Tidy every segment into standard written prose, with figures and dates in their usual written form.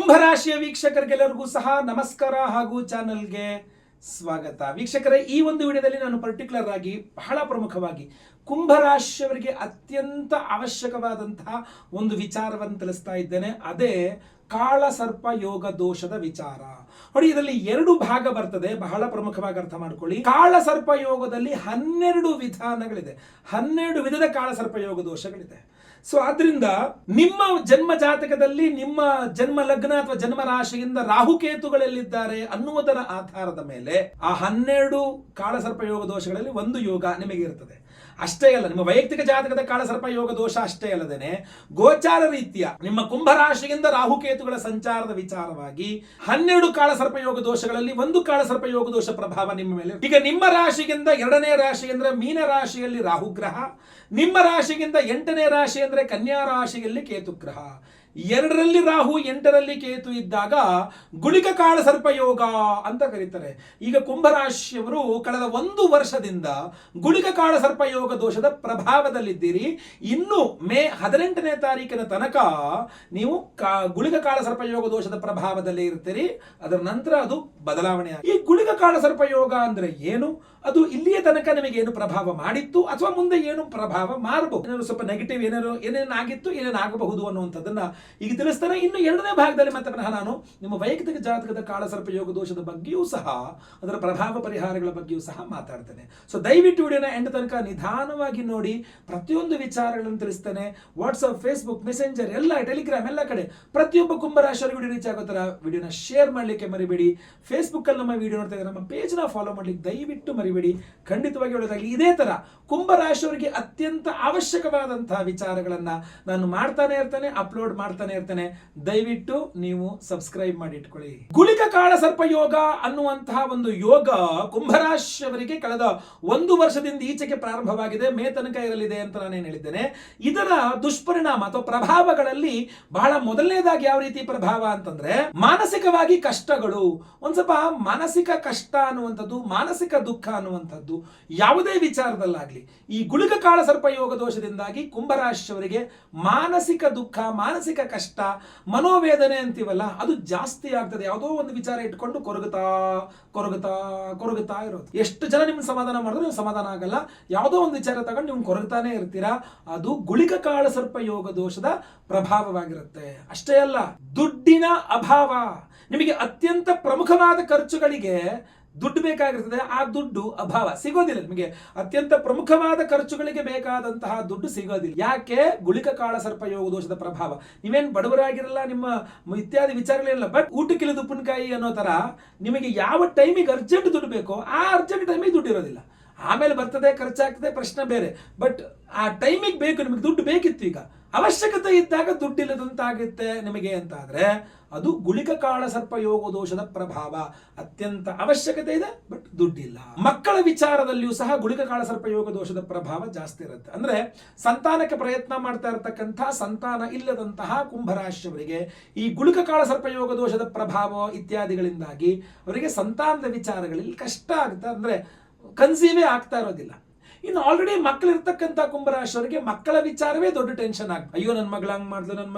ಕುಂಭರಾಶಿಯ ವೀಕ್ಷಕರಿಗೆಲ್ಲರಿಗೂ ಸಹ ನಮಸ್ಕಾರ ಹಾಗೂ ಚಾನೆಲ್ಗೆ ಸ್ವಾಗತ. ವೀಕ್ಷಕರೇ, ಈ ಒಂದು ವಿಡಿಯೋದಲ್ಲಿ ನಾನು ಪರ್ಟಿಕ್ಯುಲರ್ ಆಗಿ ಬಹಳ ಪ್ರಮುಖವಾಗಿ ಕುಂಭರಾಶಿಯವರಿಗೆ ಅತ್ಯಂತ ಅವಶ್ಯಕವಾದಂತಹ ಒಂದು ವಿಚಾರವನ್ನು ತಿಳಿಸ್ತಾ ಇದ್ದೇನೆ. ಅದೇ ಕಾಳ ಸರ್ಪ ಯೋಗ ದೋಷದ ವಿಚಾರ. ನೋಡಿ, ಇದರಲ್ಲಿ ಎರಡು ಭಾಗ ಬರ್ತದೆ, ಬಹಳ ಪ್ರಮುಖವಾಗಿ ಅರ್ಥ ಮಾಡ್ಕೊಳ್ಳಿ. ಕಾಳ ಸರ್ಪ ಯೋಗದಲ್ಲಿ 12 ವಿಧಾನಗಳಿದೆ, 12 ವಿಧದ ಕಾಳ ಸರ್ಪ ಯೋಗ ದೋಷಗಳಿದೆ. ಸೊ ಆದ್ರಿಂದ ನಿಮ್ಮ ಜನ್ಮ ಜಾತಕದಲ್ಲಿ ನಿಮ್ಮ ಜನ್ಮ ಲಗ್ನ ಅಥವಾ ಜನ್ಮ ರಾಶಿಯಿಂದ ರಾಹುಕೇತುಗಳೆಲ್ಲಿದ್ದಾರೆ ಅನ್ನುವುದರ ಆಧಾರದ ಮೇಲೆ ಆ 12 ಕಾಳಸರ್ಪ ಯೋಗ ದೋಷಗಳಲ್ಲಿ ಒಂದು ಯೋಗ ನಿಮಗೆ ಇರ್ತದೆ. ಅಷ್ಟೇ ಅಲ್ಲ, ನಿಮ್ಮ ವೈಯಕ್ತಿಕ ಜಾತಕದ ಕಾಳಸರ್ಪ ಯೋಗ ದೋಷ ಅಷ್ಟೇ ಅಲ್ಲದೇನೆ ಗೋಚಾರ ರೀತಿಯ ನಿಮ್ಮ ಕುಂಭರಾಶಿಯಿಂದ ರಾಹುಕೇತುಗಳ ಸಂಚಾರದ ವಿಚಾರವಾಗಿ 12 ಕಾಳಸರ್ಪ ಯೋಗ ದೋಷಗಳಲ್ಲಿ ಒಂದು ಕಾಳಸರ್ಪ ಯೋಗ ದೋಷ ಪ್ರಭಾವ ನಿಮ್ಮ ಮೇಲೆ. ಈಗ ನಿಮ್ಮ ರಾಶಿಗಿಂತ 2ನೇ ರಾಶಿ ಅಂದ್ರೆ ಮೀನ ರಾಶಿಯಲ್ಲಿ ರಾಹುಗ್ರಹ, ನಿಮ್ಮ ರಾಶಿಗಿಂತ 8ನೇ ರಾಶಿ ಅಂದ್ರೆ ಕನ್ಯಾ ರಾಶಿಯಲ್ಲಿ ಕೇತುಗ್ರಹ. 2ರಲ್ಲಿ ರಾಹು 8ರಲ್ಲಿ ಕೇತು ಇದ್ದಾಗ ಗುಳಿಕ ಕಾಳ ಸರ್ಪ ಯೋಗ ಅಂತ ಕರೀತಾರೆ. ಈಗ ಕುಂಭರಾಶಿಯವರು ಕಳೆದ 1 ವರ್ಷದಿಂದ ಗುಳಿಕ ಕಾಳ ಸರ್ಪ ಯೋಗ ದೋಷದ ಪ್ರಭಾವದಲ್ಲಿದ್ದೀರಿ. ಇನ್ನು ಮೇ 18ನೇ ತಾರೀಕಿನ ತನಕ ನೀವು ಗುಳಿಕ ಕಾಳ ಸರ್ಪ ಯೋಗ ದೋಷದ ಪ್ರಭಾವದಲ್ಲಿ ಇರ್ತೀರಿ. ಅದರ ನಂತರ ಅದು ಬದಲಾವಣೆ. ಈ ಗುಳಿಕ ಕಾಳ ಸರ್ಪ ಯೋಗ ಅಂದ್ರೆ ಏನು, ಅದು ಇಲ್ಲಿಯ ತನಕ ನಿಮಗೆ ಏನು ಪ್ರಭಾವ ಮಾಡಿತ್ತು ಅಥವಾ ಮುಂದೆ ಏನು ಪ್ರಭಾವ ಮಾಡಬಹುದು, ಏನಾದ್ರು ಸ್ವಲ್ಪ ನೆಗೆಟಿವ್ ಏನೇನಾಗಿತ್ತು ಏನೇನಾಗಬಹುದು ಅನ್ನುವಂಥದ್ದನ್ನ ಈಗ ತಿಳಿಸ್ತಾನೆ. ಇನ್ನು 2ನೇ ಭಾಗದಲ್ಲಿ ಮತ್ತೆ ಪುನಃ ನಾನು ನಿಮ್ಮ ವೈಯಕ್ತಿಕ ಜಾತಕದ ಕಾಳಸರ್ಪ ಯೋಗ ದೋಷದ ಬಗ್ಗೆಯೂ ಸಹ ಅದರ ಪ್ರಭಾವ ಪರಿಹಾರಗಳ ಬಗ್ಗೆಯೂ ಸಹ ಮಾತಾಡ್ತೇನೆ. ಸೊ ದಯವಿಟ್ಟು ವಿಡಿಯೋನ ಎಂಡ್ ತನಕ ನಿಧಾನವಾಗಿ ನೋಡಿ, ಪ್ರತಿಯೊಂದು ವಿಚಾರಗಳನ್ನು ತಿಳಿಸ್ತೇನೆ. ವಾಟ್ಸ್ಆಪ್, ಫೇಸ್ಬುಕ್, ಮೆಸೆಂಜರ್ ಎಲ್ಲ, ಟೆಲಿಗ್ರಾಮ್ ಎಲ್ಲ ಕಡೆ ಪ್ರತಿಯೊಬ್ಬ ಕುಂಭರಾಶಿಯವರಿಗೆ ವಿಡಿಯೋ ರೀಚ್ ಆಗೋ ತರ ವಿಡಿಯೋನ ಶೇರ್ ಮಾಡಲಿಕ್ಕೆ ಮರಿಬೇಡಿ. ಫೇಸ್ಬುಕ್ ಅಲ್ಲಿ ನಮ್ಮ ವಿಡಿಯೋ ನೋಡ್ತಾ ಇದ್ದಾರೆ, ನಮ್ಮ ಪೇಜ್ ನ ಫಾಲೋ ಮಾಡ್ಲಿಕ್ಕೆ ದಯವಿಟ್ಟು ಮರಿಬೇಡಿ. ಖಂಡಿತವಾಗಿ ಒಳ್ಳೆದಾಗಲಿ. ಇದೇ ತರ ಕುಂಭರಾಶಿಯವರಿಗೆ ಅತ್ಯಂತ ಅವಶ್ಯಕವಾದಂತಹ ವಿಚಾರಗಳನ್ನ ನಾನು ಮಾಡ್ತಾನೆ ಇರ್ತೇನೆ, ಅಪ್ಲೋಡ್ ಮಾಡ್ತಾನೆ ಇರ್ತೇನೆ. ದಯವಿಟ್ಟು ನೀವು ಸಬ್ಸ್ಕ್ರೈಬ್ ಮಾಡಿ ಇಟ್ಕೊಳ್ಳಿ. ಗುಳಿಕ ಕಾಳ ಸರ್ಪ ಯೋಗ ಅನ್ನುವಂತಹ ಒಂದು ಯೋಗ ಕುಂಭರಾಶಿಯವರಿಗೆ ಕಳೆದ 1 ವರ್ಷದಿಂದ ಈಚೆಗೆ ಪ್ರಾರಂಭವಾಗಿದೆ, ಮೇ ತನಕ ಇರಲಿದೆ ಅಂತ ನಾನೇನು ಹೇಳಿದ್ದೇನೆ. ಇದರ ದುಷ್ಪರಿಣಾಮ ಅಥವಾ ಪ್ರಭಾವಗಳಲ್ಲಿ ಬಹಳ ಮೊದಲನೇದಾಗಿ ಯಾವ ರೀತಿ ಪ್ರಭಾವ ಅಂತಂದ್ರೆ ಮಾನಸಿಕವಾಗಿ ಕಷ್ಟಗಳು. ಒಂದ್ ಸ್ವಲ್ಪ ಮಾನಸಿಕ ಕಷ್ಟ ಅನ್ನುವಂಥದ್ದು, ಮಾನಸಿಕ ದುಃಖ ಅನ್ನುವಂಥದ್ದು ಯಾವುದೇ ವಿಚಾರದಲ್ಲಾಗ್ಲಿ ಈ ಗುಳಿಕ ಕಾಳ ಸರ್ಪ ಯೋಗ ದೋಷದಿಂದಾಗಿ ಕುಂಭರಾಶಿಯವರಿಗೆ ಮಾನಸಿಕ ದುಃಖ, ಮಾನಸಿಕ ಕಷ್ಟ, ಮನೋವೇದನೆ ಅಂತೀವಲ್ಲ, ಅದು ಜಾಸ್ತಿ ಆಗ್ತದೆ. ಯಾವುದೋ ಒಂದು ವಿಚಾರ ಇಟ್ಕೊಂಡು ಕೊರಗುತ್ತಾ ಕೊರಗುತ್ತಾ ಕೊರಗುತ್ತಾ ಇರೋದು. ಎಷ್ಟು ಜನ ನಿಮ್ಗೆ ಸಮಾಧಾನ ಮಾಡಿದ್ರು ನೀವು ಸಮಾಧಾನ ಆಗಲ್ಲ, ಯಾವುದೋ ಒಂದು ವಿಚಾರ ತಗೊಂಡು ನೀವು ಕೊರಗುತ್ತಾನೆ ಇರ್ತೀರಾ. ಅದು ಗುಳಿಕ ಕಾಳ ಸರ್ಪ ಯೋಗ ದೋಷದ ಪ್ರಭಾವವಾಗಿರುತ್ತೆ. ಅಷ್ಟೇ ಅಲ್ಲ, ದುಡ್ಡಿನ ಅಭಾವ. ನಿಮಗೆ ಅತ್ಯಂತ ಪ್ರಮುಖವಾದ ಖರ್ಚುಗಳಿಗೆ ದುಡ್ಡು ಬೇಕಾಗಿರ್ತದೆ, ಆ ದುಡ್ಡು ಅಭಾವ ಸಿಗೋದಿಲ್ಲ. ನಿಮಗೆ ಅತ್ಯಂತ ಪ್ರಮುಖವಾದ ಖರ್ಚುಗಳಿಗೆ ಬೇಕಾದಂತಹ ದುಡ್ಡು ಸಿಗೋದಿಲ್ಲ. ಯಾಕೆ? ಗುಳಿಕ ಕಾಳ ಸರ್ಪ ಯೋಗ ದೋಷದ ಪ್ರಭಾವ. ನೀವೇನು ಬಡವರಾಗಿರಲ್ಲ, ನಿಮ್ಮ ಇತ್ಯಾದಿ ವಿಚಾರಗಳಿರಲ್ಲ, ಬಟ್ ಊಟಕ್ಕಿಳಿದು ಉಪ್ಪಿನಕಾಯಿ ಅನ್ನೋ ತರ ನಿಮಗೆ ಯಾವ ಟೈಮಿಗೆ ಅರ್ಜೆಂಟ್ ದುಡ್ಡು ಬೇಕೋ ಆ ಅರ್ಜೆಂಟ್ ಟೈಮಿಗೆ ದುಡ್ಡು ಇರೋದಿಲ್ಲ. ಆಮೇಲೆ ಬರ್ತದೆ, ಖರ್ಚಾಗ್ತದೆ, ಪ್ರಶ್ನೆ ಬೇರೆ. ಬಟ್ ಆ ಟೈಮಿಗೆ ಬೇಕು, ನಿಮಗೆ ದುಡ್ಡು ಬೇಕಿತ್ತು, ಈಗ ಅವಶ್ಯಕತೆ ಇದ್ದಾಗ ದುಡ್ಡಿಲ್ಲದಂತಾಗುತ್ತೆ ನಿಮಗೆ ಅಂತಾದ್ರೆ ಅದು ಗುಳಿಕ ಕಾಳ ಸರ್ಪ ಯೋಗ ದೋಷದ ಪ್ರಭಾವ. ಅತ್ಯಂತ ಅವಶ್ಯಕತೆ ಇದೆ, ಬಟ್ ದುಡ್ಡಿಲ್ಲ. ಮಕ್ಕಳ ವಿಚಾರದಲ್ಲಿಯೂ ಸಹ ಗುಳಿಕ ಕಾಳ ಸರ್ಪ ಯೋಗ ದೋಷದ ಪ್ರಭಾವ ಜಾಸ್ತಿ ಇರುತ್ತೆ. ಅಂದ್ರೆ ಸಂತಾನಕ್ಕೆ ಪ್ರಯತ್ನ ಮಾಡ್ತಾ ಇರತಕ್ಕಂತಹ ಸಂತಾನ ಇಲ್ಲದಂತಹ ಕುಂಭರಾಶಿಯವರಿಗೆ ಈ ಗುಳಿಕ ಕಾಳ ಸರ್ಪ ಯೋಗ ದೋಷದ ಪ್ರಭಾವ ಇತ್ಯಾದಿಗಳಿಂದಾಗಿ ಅವರಿಗೆ ಸಂತಾನದ ವಿಚಾರಗಳಲ್ಲಿ ಕಷ್ಟ ಆಗುತ್ತೆ. ಅಂದ್ರೆ ಕನ್ಸೀವೇ ಆಗ್ತಾ ಇರೋದಿಲ್ಲ. ಇನ್ನು ಆಲ್ರೆಡಿ ಮಕ್ಕಳಿರ್ತಕ್ಕಂಥ ಕುಂಭರಾಶಿಯವರಿಗೆ ಮಕ್ಕಳ ವಿಚಾರವೇ ದೊಡ್ಡ ಟೆನ್ಷನ್ ಆಗ್ತದೆ. ಅಯ್ಯೋ, ನನ್ನ ಮಗಳು ಹಂಗ್ ಮಾಡ್ದು, ನನ್ನ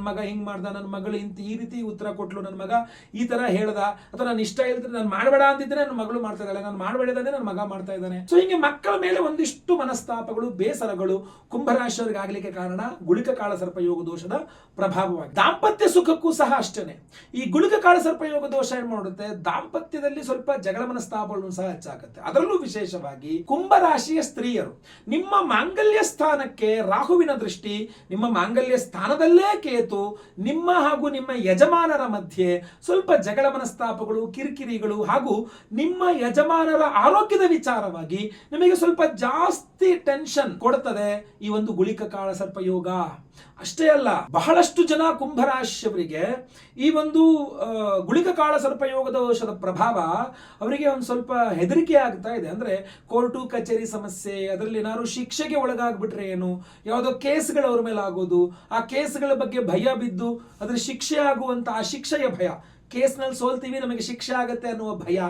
ಮಗ ಹಿಂಗ್ ಮಾಡ್ದ, ನನ್ನ ಮಗಳು ಈ ರೀತಿ ಉತ್ತರ ಕೊಟ್ಲು, ನನ್ನ ಮಗ ಈ ತರ ಹೇಳ್ದ, ಅಥವಾ ನಾನು ಇಷ್ಟ ಇಲ್ದ್ರೆ ನಾನು ಮಾಡಬೇಡ ಅಂತಿದ್ರೆ ನನ್ನ ಮಗಳು ಮಾಡ್ತಾ ಇದ್ದಾಳೆ, ನಾನು ಮಾಡಬೇಡದೇ ನನ್ನ ಮಗ ಮಾಡ್ತಾ ಇದ್ದಾನೆ. ಸೊ ಹಿಂಗೆ ಮಕ್ಕಳ ಮೇಲೆ ಒಂದಿಷ್ಟು ಮನಸ್ತಾಪಗಳು, ಬೇಸರಗಳು ಕುಂಭರಾಶಿಯವರಿಗೆ ಆಗ್ಲಿಕ್ಕೆ ಕಾರಣ ಗುಳಿಕ ಕಾಳ ಸರ್ಪ ಯೋಗ ದೋಷದ ಪ್ರಭಾವವಾಗಿ. ದಾಂಪತ್ಯ ಸುಖಕ್ಕೂ ಸಹ ಅಷ್ಟೇನೆ ಈ ಗುಳಿಕ ಕಾಳ ಸರ್ಪ ಯೋಗ ದೋಷ ಏನ್ ಮಾಡುತ್ತೆ, ದಾಂಪತ್ಯದಲ್ಲಿ ಸ್ವಲ್ಪ ಜಗಳ ಮನಸ್ತಾಪಗಳನ್ನು ಸಹ ಹೆಚ್ಚಾಗುತ್ತೆ. ಅದರಲ್ಲೂ ವಿಶೇಷವಾಗಿ ಕುಂಭರಾಶಿಯ ಸ್ತ್ರೀಯರು, ನಿಮ್ಮ ಮಾಂಗಲ್ಯ ಸ್ಥಾನಕ್ಕೆ ರಾಹುವಿನ ದೃಷ್ಟಿ, ನಿಮ್ಮ ಮಾಂಗಲ್ಯ ಸ್ಥಾನದಲ್ಲೇ ಕೇತು, ನಿಮ್ಮ ಹಾಗೂ ನಿಮ್ಮ ಯಜಮಾನರ ಮಧ್ಯೆ ಸ್ವಲ್ಪ ಜಗಳ ಮನಸ್ತಾಪಗಳು, ಕಿರಿಕಿರಿಗಳು ಹಾಗೂ ನಿಮ್ಮ ಯಜಮಾನರ ಆರೋಗ್ಯದ ವಿಚಾರವಾಗಿ ನಿಮಗೆ ಸ್ವಲ್ಪ ಜಾಸ್ತಿ ಟೆನ್ಷನ್ ಕೊಡುತ್ತದೆ ಈ ಒಂದು ಗುಳಿಕ ಕಾಳ ಸರ್ಪ ಯೋಗ. ಅಷ್ಟೇ ಅಲ್ಲ, ಬಹಳಷ್ಟು ಜನ ಕುಂಭರಾಶಿಯವರಿಗೆ ಈ ಒಂದು ಗುಳಿಕ ಕಾಳ ಸರ್ಪ ಯೋಗ ದೋಷದ ಪ್ರಭಾವ ಅವರಿಗೆ ಒಂದು ಸ್ವಲ್ಪ ಹೆದರಿಕೆ ಆಗ್ತಾ ಇದೆ. ಅಂದ್ರೆ ಕೋರ್ಟು ಕಚೇರಿ ಸಮಸ್ಯೆ, ಅದರಲ್ಲಿ ಏನಾದ್ರು ಶಿಕ್ಷೆಗೆ ಒಳಗಾಗ್ಬಿಟ್ರೆ ಏನು, ಯಾವುದೋ ಕೇಸ್ಗಳು ಅವ್ರ ಮೇಲೆ ಆಗೋದು, ಆ ಕೇಸ್ಗಳ ಬಗ್ಗೆ ಭಯ ಬಿದ್ದು ಅದ್ರ ಶಿಕ್ಷೆ ಆಗುವಂತ ಆ ಶಿಕ್ಷೆಯ ಭಯ, ಕೇಸ್ನಲ್ಲಿ ಸೋಲ್ತೀವಿ ನಮಗೆ ಶಿಕ್ಷೆ ಆಗುತ್ತೆ ಅನ್ನುವ ಭಯ,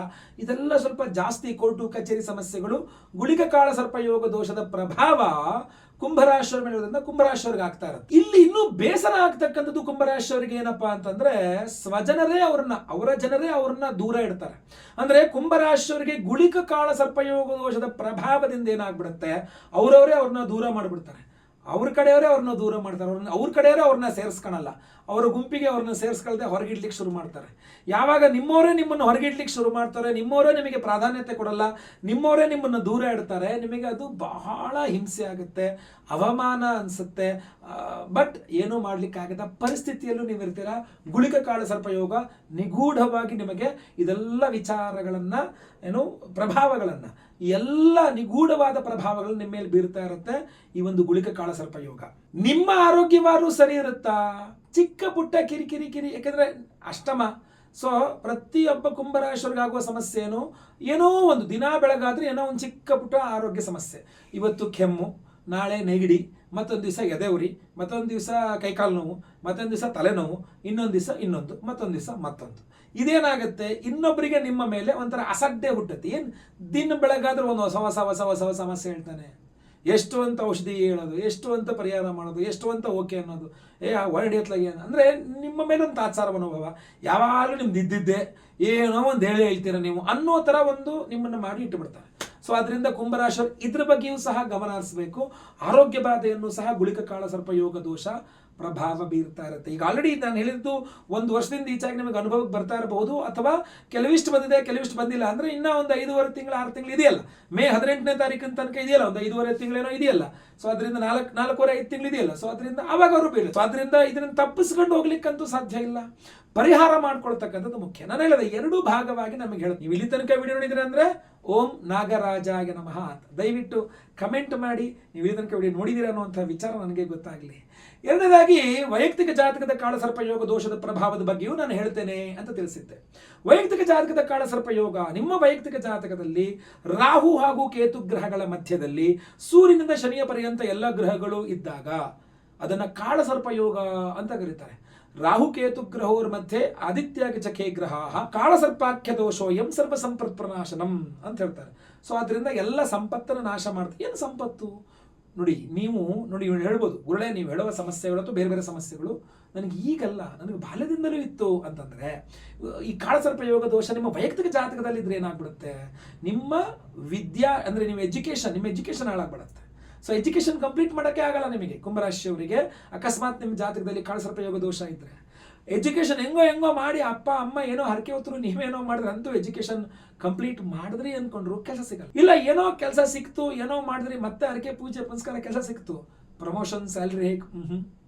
ಇದೆಲ್ಲ ಸ್ವಲ್ಪ ಜಾಸ್ತಿ ಕೋರ್ಟು ಕಚೇರಿ ಸಮಸ್ಯೆಗಳು. ಗುಳಿಕ ಕಾಳ ಸರ್ಪ ಯೋಗ ದೋಷದ ಪ್ರಭಾವ ಕುಂಭರಾಶಿಯವ್ರ ಮೇಲೆ ಇರೋದ್ರಿಂದ ಕುಂಭರಾಶಿಯವ್ರಿಗೆ ಆಗ್ತಾ ಇರುತ್ತೆ. ಇಲ್ಲಿ ಇನ್ನೂ ಬೇಸರ ಆಗ್ತಕ್ಕಂಥದ್ದು ಕುಂಭರಾಶಿಯವರಿಗೆ ಏನಪ್ಪಾ ಅಂತಂದ್ರೆ, ಸ್ವಜನರೇ ಅವರ ಜನರೇ ಅವ್ರನ್ನ ದೂರ ಇಡ್ತಾರೆ. ಅಂದ್ರೆ ಕುಂಭರಾಶಿಯವರಿಗೆ ಗುಳಿಕ ಕಾಳ ಸರ್ಪಯೋಗ ದೋಷದ ಪ್ರಭಾವದಿಂದ ಏನಾಗ್ಬಿಡುತ್ತೆ, ಅವರವರೇ ಅವ್ರನ್ನ ದೂರ ಮಾಡಿಬಿಡ್ತಾರೆ. ಅವ್ರ ಕಡೆಯವರೇ ಅವ್ರನ್ನ ದೂರ ಮಾಡ್ತಾರೆ. ಅವ್ರ ಕಡೆಯವರೇ ಅವ್ರನ್ನ ಸೇರಿಸ್ಕೊಳಲ್ಲ. ಅವರ ಗುಂಪಿಗೆ ಅವ್ರನ್ನ ಸೇರಿಸ್ಕೊಳ್ದೆ ಹೊರಗಿಡ್ಲಿಕ್ಕೆ ಶುರು ಮಾಡ್ತಾರೆ. ಯಾವಾಗ ನಿಮ್ಮವರೇ ನಿಮ್ಮನ್ನು ಹೊರಗಿಡ್ಲಿಕ್ಕೆ ಶುರು ಮಾಡ್ತಾರೆ, ನಿಮ್ಮವರೇ ನಿಮಗೆ ಪ್ರಾಧಾನ್ಯತೆ ಕೊಡಲ್ಲ, ನಿಮ್ಮವರೇ ನಿಮ್ಮನ್ನು ದೂರ ಇಡ್ತಾರೆ, ನಿಮಗೆ ಅದು ಬಹಳ ಹಿಂಸೆ ಆಗುತ್ತೆ, ಅವಮಾನ ಅನ್ಸುತ್ತೆ. ಬಟ್ ಏನೂ ಮಾಡ್ಲಿಕ್ಕಾಗದ ಪರಿಸ್ಥಿತಿಯಲ್ಲೂ ನೀವು ಇರ್ತೀರ. ಗುಳಿಕ ಕಾಳ ಸರ್ಪಯೋಗ ನಿಗೂಢವಾಗಿ ನಿಮಗೆ ಇದೆಲ್ಲ ವಿಚಾರಗಳನ್ನ ಪ್ರಭಾವಗಳನ್ನ ಎಲ್ಲ ನಿಗೂಢವಾದ ಪ್ರಭಾವಗಳು ನಿಮ್ಮ ಮೇಲೆ ಬೀರ್ತಾ ಇರುತ್ತೆ ಈ ಒಂದು ಗುಳಿಕ ಕಾಳ ಸರ್ಪಯೋಗ. ನಿಮ್ಮ ಆರೋಗ್ಯವಾರು ಸರಿ ಇರುತ್ತಾ? ಚಿಕ್ಕ ಪುಟ್ಟ ಕಿರಿ, ಯಾಕಂದ್ರೆ ಅಷ್ಟಮ. ಸೊ ಪ್ರತಿಯೊಬ್ಬ ಕುಂಭರಾಶಿಯವ್ರಿಗಾಗುವ ಸಮಸ್ಯೆ ಏನೋ ಒಂದು ದಿನ ಬೆಳಗಾದ್ರೆ ಏನೋ ಒಂದು ಚಿಕ್ಕ ಪುಟ್ಟ ಆರೋಗ್ಯ ಸಮಸ್ಯೆ. ಇವತ್ತು ಕೆಮ್ಮು, ನಾಳೆ ನೆಗಡಿ, ಮತ್ತೊಂದು ದಿವಸ ಎದೆ ಉರಿ, ಮತ್ತೊಂದು ದಿವಸ ಕೈಕಾಲು ನೋವು, ಮತ್ತೊಂದು ದಿವಸ ತಲೆನೋವು, ಇನ್ನೊಂದು ದಿವಸ ಇನ್ನೊಂದು, ಮತ್ತೊಂದು ದಿವಸ ಮತ್ತೊಂದು. ಇದೇನಾಗುತ್ತೆ, ಇನ್ನೊಬ್ಬರಿಗೆ ನಿಮ್ಮ ಮೇಲೆ ಒಂಥರ ಅಸಡ್ಡೆ ಹುಟ್ಟುತ್ತೆ. ಏನು ದಿನ ಬೆಳಗಾದ್ರೆ ಒಂದು ಹೊಸ ಸಮಸ್ಯೆ ಹೇಳ್ತಾನೆ. ಎಷ್ಟು ಅಂತ ಔಷಧಿ ಹೇಳೋದು, ಎಷ್ಟು ಅಂತ ಪರಿಹಾರ ಮಾಡೋದು, ಎಷ್ಟು ಅಂತ ಓಕೆ ಅನ್ನೋದು, ವರ್ಡ್ ಎತ್ಲಾಗೆ ಅಂದರೆ ನಿಮ್ಮ ಮೇಲೆ ಒಂದು ತಾತ್ಸಾರ ಮನೋಭಾವ. ಯಾವಾಗಲೂ ನಿಮ್ದು ಇದ್ದಿದ್ದೆ ಏನೋ ಒಂದು ಹೇಳ್ತೀರ ನೀವು ಅನ್ನೋ ಥರ ಒಂದು ನಿಮ್ಮನ್ನು ಮಾಡಿ ಇಟ್ಟುಬಿಡ್ತಾರೆ. ಸೊ ಅದರಿಂದ ಕುಂಭರಾಶಿಯವರು ಇದ್ರ ಬಗ್ಗೆಯೂ ಸಹ ಗಮನ ಹರಿಸಬೇಕು. ಆರೋಗ್ಯ ಬಾಧೆಯನ್ನು ಸಹ ಗುಳಿಕ ಕಾಳ ಸರ್ಪಯೋಗ ದೋಷ ಪ್ರಭಾವ ಬೀರ್ತಾ ಇರುತ್ತೆ. ಈಗ ಆಲ್ರೆಡಿ ನಾನು ಹೇಳಿದ್ದು 1 ವರ್ಷದಿಂದ ಈಚಾಗಿ ನಿಮಗೆ ಅನುಭವಕ್ಕೆ ಬರ್ತಾ ಇರಬಹುದು, ಅಥವಾ ಕೆಲವಿಷ್ಟು ಬಂದಿದೆ ಕೆಲವಿಷ್ಟು ಬಂದಿಲ್ಲ. ಅಂದ್ರೆ ಇನ್ನ ಒಂದು 5.5 ತಿಂಗಳು 6 ತಿಂಗಳು ಇದೆಯಲ್ಲ, ಮೇ 18ನೇ ತಾರೀಕಿನ ತನಕ ಇದೆಯಲ್ಲ, ಒಂದು 5.5 ತಿಂಗಳೇನೋ ಇದೆಯಲ್ಲ. ಸೊ ಅದರಿಂದ 4.5 ತಿಂಗಳು ಇದೆಯಲ್ಲ. ಸೊ ಅದರಿಂದ ಅವಾಗ ಅವರು ಬೀಳುತ್ತೆ. ಸೊ ಅದರಿಂದ ಇದನ್ನ ತಪ್ಪಿಸ್ಕೊಂಡು ಹೋಗ್ಲಿಕ್ಕಂತೂ ಸಾಧ್ಯ ಇಲ್ಲ. ಪರಿಹಾರ ಮಾಡ್ಕೊಳ್ತಕ್ಕಂಥದ್ದು ಮುಖ್ಯ. ನಾನು ಹೇಳಿದೆ 2 ಭಾಗವಾಗಿ ನಮಗೆ ಹೇಳುತ್ತೆ. ನೀವು ಇಲ್ಲಿ ತನಕ ವಿಡಿಯೋ ನೋಡಿದ್ರೆ ಅಂದ್ರೆ ಓಂ ನಾಗರಾಜಾಯ ನಮಃ ಅಂತ ದಯವಿಟ್ಟು ಕಮೆಂಟ್ ಮಾಡಿ. ನೀವು ಇಲ್ಲಿ ತನಕ ವಿಡಿಯೋ ನೋಡಿದಿರ ಅನ್ನುವಂಥ ವಿಚಾರ ನನಗೆ ಗೊತ್ತಾಗಲಿ. ಎರಡನೇದಾಗಿ ವೈಯಕ್ತಿಕ ಜಾತಕದ ಕಾಳಸರ್ಪಯೋಗ ದೋಷದ ಪ್ರಭಾವದ ಬಗ್ಗೆಯೂ ನಾನು ಹೇಳ್ತೇನೆ ಅಂತ ತಿಳಿಸಿದ್ದೆ. ವೈಯಕ್ತಿಕ ಜಾತಕದ ಕಾಳಸರ್ಪಯೋಗ ನಿಮ್ಮ ವೈಯಕ್ತಿಕ ಜಾತಕದಲ್ಲಿ ರಾಹು ಹಾಗೂ ಕೇತು ಗ್ರಹಗಳ ಮಧ್ಯದಲ್ಲಿ ಸೂರ್ಯನಿಂದ ಶನಿಯ ಪರ್ಯಂತ ಎಲ್ಲ ಗ್ರಹಗಳು ಇದ್ದಾಗ ಅದನ್ನ ಕಾಳಸರ್ಪಯೋಗ ಅಂತ ಕರೀತಾರೆ. ರಾಹು ಕೇತು ಗ್ರಹೋರ್ ಮಧ್ಯೆ ಆದಿತ್ಯಾಗಿ ಚಕೆ ಗ್ರಹ ಕಾಳಸರ್ಪಾಖ್ಯ ದೋಷೋಯಂ ಸರ್ವ ಸಂಪತ್ ಪ್ರನಾಶನಂ ಅಂತ ಹೇಳ್ತಾರೆ. ಸೊ ಅದರಿಂದ ಎಲ್ಲ ಸಂಪತ್ತನ್ನು ನಾಶ ಮಾಡ್ತಾರೆ. ಏನು ಸಂಪತ್ತು ನೋಡಿ, ನೀವು ಹೇಳ್ಬೋದು ಗುರುಳೆ ನೀವು ಹೇಳುವ ಸಮಸ್ಯೆಗಳು ಅಥವಾ ಬೇರೆ ಬೇರೆ ಸಮಸ್ಯೆಗಳು ನನಗೆ ಈಗಲ್ಲ, ನನಗೆ ಬಾಲ್ಯದಿಂದಲೂ ಇತ್ತು ಅಂತಂದ್ರೆ ಈ ಕಾಳಸರ್ಪಯೋಗ ದೋಷ ನಿಮ್ಮ ವೈಯಕ್ತಿಕ ಜಾತಕದಲ್ಲಿ ಇದ್ರೆ ಏನಾಗ್ಬಿಡುತ್ತೆ, ನಿಮ್ಮ ವಿದ್ಯಾ ಅಂದ್ರೆ ನಿಮ್ಮ ಎಜುಕೇಶನ್ ಹಾಳಾಗ್ಬಿಡುತ್ತೆ. ಸೊ ಎಜುಕೇಶನ್ ಕಂಪ್ಲೀಟ್ ಮಾಡೋಕ್ಕೆ ಆಗಲ್ಲ ನಿಮಗೆ. ಕುಂಭರಾಶಿಯವರಿಗೆ ಅಕಸ್ಮಾತ್ ನಿಮ್ಮ ಜಾತಕದಲ್ಲಿ ಕಾಳಸರ್ಪಯೋಗ ದೋಷ ಇದ್ರೆ ಎಜುಕೇಶನ್ ಹೆಂಗೋ ಮಾಡಿ ಅಪ್ಪ ಅಮ್ಮ ಏನೋ ಹರಕೆ ಹೊತ್ತರು ನೀವೇನೋ ಮಾಡಿದ್ರೆ ಅಂತೂ ಎಜುಕೇಶನ್ ಕಂಪ್ಲೀಟ್ ಮಾಡಿದ್ರಿ ಅನ್ಕೊಂಡ್ರು ಕೆಲಸ ಸಿಗಲ್ಲ. ಇಲ್ಲ ಏನೋ ಕೆಲಸ ಸಿಕ್ತು, ಏನೋ ಮಾಡಿದ್ರಿ, ಮತ್ತೆ ಹರಕೆ ಪೂಜೆ ಪುನಸ್ಕಾರ ಕೆಲಸ ಸಿಕ್ತು, ಪ್ರಮೋಷನ್ ಸ್ಯಾಲ್ರಿ ಹೇಗೆ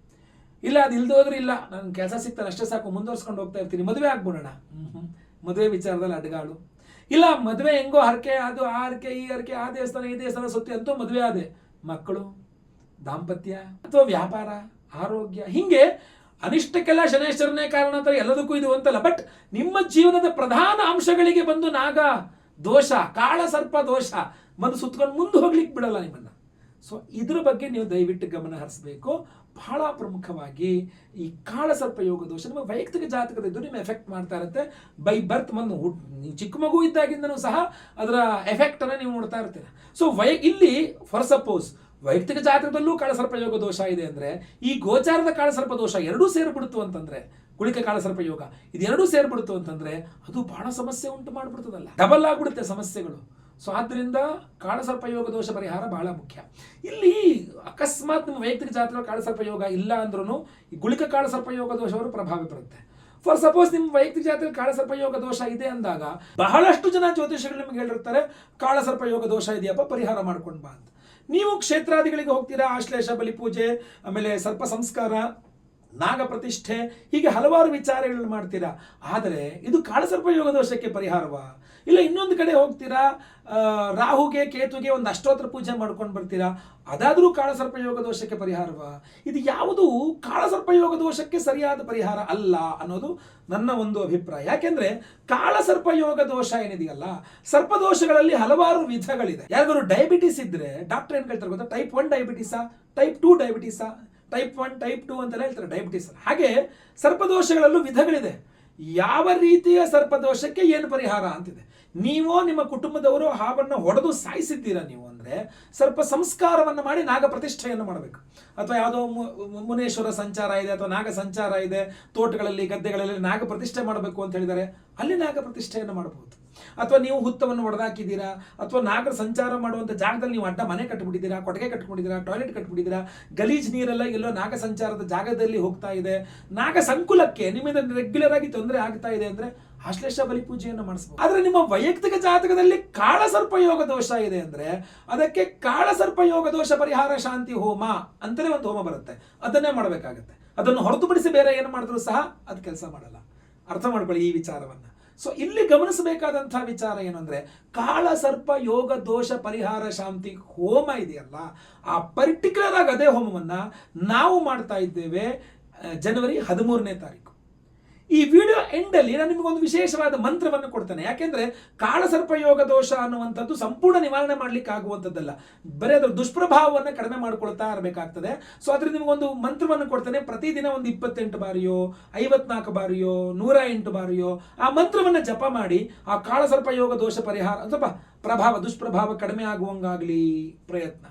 ಇಲ್ಲ, ಅದು ಇಲ್ದೋದ್ರೆ ಇಲ್ಲ, ನನ್ ಕೆಲಸ ಸಿಗ್ತಾರೆ ಅಷ್ಟೇ ಸಾಕು, ಮುಂದುವರ್ಸ್ಕೊಂಡು ಹೋಗ್ತಾ ಇರ್ತೀನಿ, ಮದುವೆ ಆಗ್ಬಿಡೋಣ. ಮದುವೆ ವಿಚಾರದಲ್ಲಿ ಅಡ್ಗಾಳು ಇಲ್ಲ. ಮದುವೆ ಹೆಂಗೋ ಹರಕೆ, ಅದು ಆ ಹರಕೆ ಈ ಹರಕೆ, ಆ ದೇವಸ್ಥಾನ ಈ ದೇವಸ್ಥಾನ ಸುತ್ತಿ ಅಂತೂ ಮದುವೆ ಆದೆ, ಮಕ್ಕಳು, ದಾಂಪತ್ಯ ಅಥವಾ ವ್ಯಾಪಾರ, ಆರೋಗ್ಯ, ಹಿಂಗೆ ಅನಿಷ್ಟಕ್ಕೆಲ್ಲ ಶನೇಶ್ವರನೇ ಕಾರಣ ಅಂತ ಎಲ್ಲದಕ್ಕೂ ಇದು ಅಂತಲ್ಲ. ಬಟ್ ನಿಮ್ಮ ಜೀವನದ ಪ್ರಧಾನ ಅಂಶಗಳಿಗೆ ಬಂದು ನಾಗ ದೋಷ, ಕಾಳ ಸರ್ಪ ದೋಷ ಬಂದು ಸುತ್ಕೊಂಡು ಮುಂದೆ ಹೋಗ್ಲಿಕ್ಕೆ ಬಿಡಲ್ಲ ನಿಮ್ಮನ್ನ. ಸೊ ಇದ್ರ ಬಗ್ಗೆ ನೀವು ದಯವಿಟ್ಟು ಗಮನ ಹರಿಸಬೇಕು. ಬಹಳ ಪ್ರಮುಖವಾಗಿ ಈ ಕಾಳ ಸರ್ಪ ಯೋಗ ದೋಷ ನಿಮ್ಮ ವೈಯಕ್ತಿಕ ಜಾತಕದಿದ್ದು ನಿಮ್ಮ ಎಫೆಕ್ಟ್ ಮಾಡ್ತಾ ಇರುತ್ತೆ. ಬೈ ಬರ್ತ್ ನೀವು ಚಿಕ್ಕ ಮಗು ಇದ್ದಾಗಿಂದನೂ ಸಹ ಅದರ ಎಫೆಕ್ಟ್ ಅನ್ನ ನೀವು ನೋಡ್ತಾ ಇರ್ತೀರ. ಸೊ ಇಲ್ಲಿ ಫಾರ್ ಸಪೋಸ್ ವೈಯಕ್ತಿಕ ಜಾತಕದಲ್ಲೂ ಕಾಳಸರ್ಪಯೋಗ ದೋಷ ಇದೆ ಅಂದ್ರೆ ಈ ಗೋಚಾರದ ಕಾಳಸರ್ಪ ದೋಷ ಎರಡೂ ಸೇರ್ಬಿಡ್ತು ಅಂತಂದ್ರೆ, ಗುಳಿಕ ಕಾಳಸರ್ಪ ಯೋಗ ಇದೆರಡೂ ಸೇರ್ಬಿಡ್ತು ಅಂತಂದ್ರೆ ಅದು ಬಹಳ ಸಮಸ್ಯೆ ಉಂಟು ಮಾಡ್ಬಿಡ್ತದಲ್ಲ, ಡಬಲ್ ಆಗ್ಬಿಡುತ್ತೆ ಸಮಸ್ಯೆಗಳು. ಸೊ ಆದ್ರಿಂದ ಕಾಳಸರ್ಪ ಯೋಗ ದೋಷ ಪರಿಹಾರ ಬಹಳ ಮುಖ್ಯ. ಇಲ್ಲಿ ಅಕಸ್ಮಾತ್ ನಿಮ್ಮ ವೈಯಕ್ತಿಕ ಜಾತಕ ಕಾಳಸರ್ಪ ಯೋಗ ಇಲ್ಲ ಅಂದ್ರೂ ಈ ಗುಳಿಕ ಕಾಳಸರ್ಪ ಯೋಗ ದೋಷವರು ಪ್ರಭಾವ ಬರುತ್ತೆ. ಫಾರ್ ಸಪೋಸ್ ನಿಮ್ಮ ವೈಯಕ್ತಿಕ ಜಾತಕ ಕಾಳಸರ್ಪ ಯೋಗ ದೋಷ ಇದೆ ಅಂದಾಗ ಬಹಳಷ್ಟು ಜನ ಜ್ಯೋತಿಷಿಗಳು ನಿಮ್ಗೆ ಹೇಳಿರ್ತಾರೆ ಕಾಳಸರ್ಪ ಯೋಗ ದೋಷ ಇದೆಯಪ್ಪ, ಪರಿಹಾರ ಮಾಡ್ಕೊಂಡು ಬಾ ಅಂತ. ನೀವು ಕ್ಷೇತ್ರಾದಿಗಳಿಗೆ ಹೋಗ್ತೀರಾ, ಆಶ್ಲೇಷ ಬಲಿ ಪೂಜೆ, ಆಮೇಲೆ ಸರ್ಪ ಸಂಸ್ಕಾರ, ನಾಗ ಪ್ರತಿಷ್ಠೆ, ಹೀಗೆ ಹಲವಾರು ವಿಚಾರಗಳನ್ನು ಮಾಡ್ತೀರಾ. ಆದರೆ ಇದು ಕಾಳಸರ್ಪ ಯೋಗ ದೋಷಕ್ಕೆ ಪರಿಹಾರವಾ? ಇಲ್ಲ ಇನ್ನೊಂದು ಕಡೆ ಹೋಗ್ತೀರಾ, ರಾಹುಗೆ ಕೇತುಗೆ ಒಂದು ಅಷ್ಟೋತ್ರ ಪೂಜೆ ಮಾಡ್ಕೊಂಡು ಬರ್ತೀರಾ, ಅದಾದರೂ ಕಾಳಸರ್ಪ ಯೋಗ ದೋಷಕ್ಕೆ ಪರಿಹಾರವಾ? ಇದು ಯಾವುದು ಕಾಳಸರ್ಪ ಯೋಗ ದೋಷಕ್ಕೆ ಸರಿಯಾದ ಪರಿಹಾರ ಅಲ್ಲ ಅನ್ನೋದು ನನ್ನ ಒಂದು ಅಭಿಪ್ರಾಯ. ಯಾಕೆಂದ್ರೆ ಕಾಳಸರ್ಪ ಯೋಗ ದೋಷ ಏನಿದೆಯಲ್ಲ, ಸರ್ಪದೋಷಗಳಲ್ಲಿ ಹಲವಾರು ವಿಧಗಳಿದೆ. ಯಾರಿಗಾದ್ರು ಡಯಾಬಿಟಿಸ್ ಇದ್ರೆ ಡಾಕ್ಟರ್ ಏನ್ ಕೇಳ್ತಾರೆ ಗೊತ್ತಾ, ಟೈಪ್ 1 ಡಯಾಬಿಟಿಸಾ, ಟೈಪ್ 2 ಡಯಾಬಿಟಿಸಾ, ಟೈಪ್ 1 ಟೈಪ್ 2 ಅಂತೆಲ್ಲ ಹೇಳ್ತಾರೆ ಡಯಾಬಿಟಿಸ್. ಹಾಗೆ ಸರ್ಪದೋಷಗಳಲ್ಲೂ ವಿಧಗಳಿದೆ. ಯಾವ ರೀತಿಯ ಸರ್ಪದೋಷಕ್ಕೆ ಏನು ಪರಿಹಾರ ಅಂತಿದೆ. ನೀವೋ ನಿಮ್ಮ ಕುಟುಂಬದವರು ಹಾವನ್ನು ಹೊಡೆದು ಸಾಯಿಸಿದ್ದೀರಾ ನೀವು ಅಂದರೆ ಸ್ವಲ್ಪ ಸಂಸ್ಕಾರವನ್ನು ಮಾಡಿ ನಾಗ ಪ್ರತಿಷ್ಠೆಯನ್ನು ಮಾಡಬೇಕು. ಅಥವಾ ಯಾವುದೋ ಮುನೇಶ್ವರ ಸಂಚಾರ ಇದೆ ಅಥವಾ ನಾಗ ಸಂಚಾರ ಇದೆ, ತೋಟಗಳಲ್ಲಿ ಗದ್ದೆಗಳಲ್ಲಿ ನಾಗ ಪ್ರತಿಷ್ಠೆ ಮಾಡಬೇಕು ಅಂತ ಹೇಳಿದರೆ ಅಲ್ಲಿ ನಾಗ ಪ್ರತಿಷ್ಠೆಯನ್ನು ಮಾಡಬಹುದು. ಅಥವಾ ನೀವು ಹುತ್ತವನ್ನು ಹೊಡೆದಾಕಿದ್ದೀರಾ, ಅಥವಾ ನಾಗರ ಸಂಚಾರ ಮಾಡುವಂಥ ಜಾಗದಲ್ಲಿ ನೀವು ಅಡ್ಡ ಮನೆ ಕಟ್ಟಿಬಿಟ್ಟಿದ್ದೀರಾ, ಕೊಟ್ಟಿಗೆ ಕಟ್ಕೊಂಡಿದ್ದೀರಾ, ಟಾಯ್ಲೆಟ್ ಕಟ್ಬಿಟ್ಟಿದ್ದೀರಾ, ಗಲೀಜ್ ನೀರೆಲ್ಲ ಎಲ್ಲೋ ನಾಗ ಸಂಚಾರದ ಜಾಗದಲ್ಲಿ ಹೋಗ್ತಾ ಇದೆ, ನಾಗ ಸಂಕುಲಕ್ಕೆ ನಿಮ್ಮಿಂದ ರೆಗ್ಯುಲರ್ ಆಗಿ ತೊಂದರೆ ಆಗ್ತಾ ಇದೆ ಅಂದರೆ ಆಶ್ಲೇಷ ಬಲಿ ಪೂಜೆಯನ್ನು ಮಾಡಿಸಬಹುದು. ಆದರೆ ನಿಮ್ಮ ವೈಯಕ್ತಿಕ ಜಾತಕದಲ್ಲಿ ಕಾಳಸರ್ಪ ಯೋಗ ದೋಷ ಇದೆ ಅಂದರೆ ಅದಕ್ಕೆ ಕಾಳಸರ್ಪ ಯೋಗ ದೋಷ ಪರಿಹಾರ ಶಾಂತಿ ಹೋಮ ಅಂತಲೇ ಒಂದು ಹೋಮ ಬರುತ್ತೆ, ಅದನ್ನೇ ಮಾಡಬೇಕಾಗತ್ತೆ. ಅದನ್ನು ಹೊರತುಪಡಿಸಿ ಬೇರೆ ಏನು ಮಾಡಿದ್ರು ಸಹ ಅದು ಕೆಲಸ ಮಾಡಲ್ಲ. ಅರ್ಥ ಮಾಡ್ಕೊಳ್ಳಿ ಈ ವಿಚಾರವನ್ನು. ಸೊ ಇಲ್ಲಿ ಗಮನಿಸಬೇಕಾದಂತಹ ವಿಚಾರ ಏನು ಅಂದರೆ ಕಾಳಸರ್ಪ ಯೋಗ ದೋಷ ಪರಿಹಾರ ಶಾಂತಿ ಹೋಮ ಇದೆಯಲ್ಲ, ಆ ಪರ್ಟಿಕ್ಯುಲರ್ ಆಗಿ ಅದೇ ಹೋಮವನ್ನು ನಾವು ಮಾಡ್ತಾ ಇದ್ದೇವೆ ಜನವರಿ 13ನೇ ತಾರೀಕು. ಈ ವಿಡಿಯೋ ಎಂಡಲ್ಲಿ ನಾನು ನಿಮಗೊಂದು ವಿಶೇಷವಾದ ಮಂತ್ರವನ್ನು ಕೊಡ್ತೇನೆ. ಯಾಕೆಂದ್ರೆ ಕಾಳಸರ್ಪ ಯೋಗ ದೋಷ ಅನ್ನುವಂಥದ್ದು ಸಂಪೂರ್ಣ ನಿವಾರಣೆ ಮಾಡ್ಲಿಕ್ಕೆ ಆಗುವಂಥದ್ದಲ್ಲ, ಬರೀ ಅದರ ದುಷ್ಪ್ರಭಾವವನ್ನು ಕಡಿಮೆ ಮಾಡ್ಕೊಳ್ತಾ ಇರಬೇಕಾಗ್ತದೆ. ಸೊ ಅದ್ರಿಂದ ನಿಮಗೊಂದು ಮಂತ್ರವನ್ನು ಕೊಡ್ತೇನೆ. ಪ್ರತಿದಿನ ಒಂದು 28 ಬಾರಿಯೋ 54 ಬಾರಿಯೋ 108 ಬಾರಿಯೋ ಆ ಮಂತ್ರವನ್ನು ಜಪ ಮಾಡಿ ಆ ಕಾಳಸರ್ಪ ಯೋಗ ದೋಷ ಪರಿಹಾರ ಸ್ವಲ್ಪ ಪ್ರಭಾವ ದುಷ್ಪ್ರಭಾವ ಕಡಿಮೆ ಆಗುವಂಗಾಗಲಿ ಪ್ರಯತ್ನ.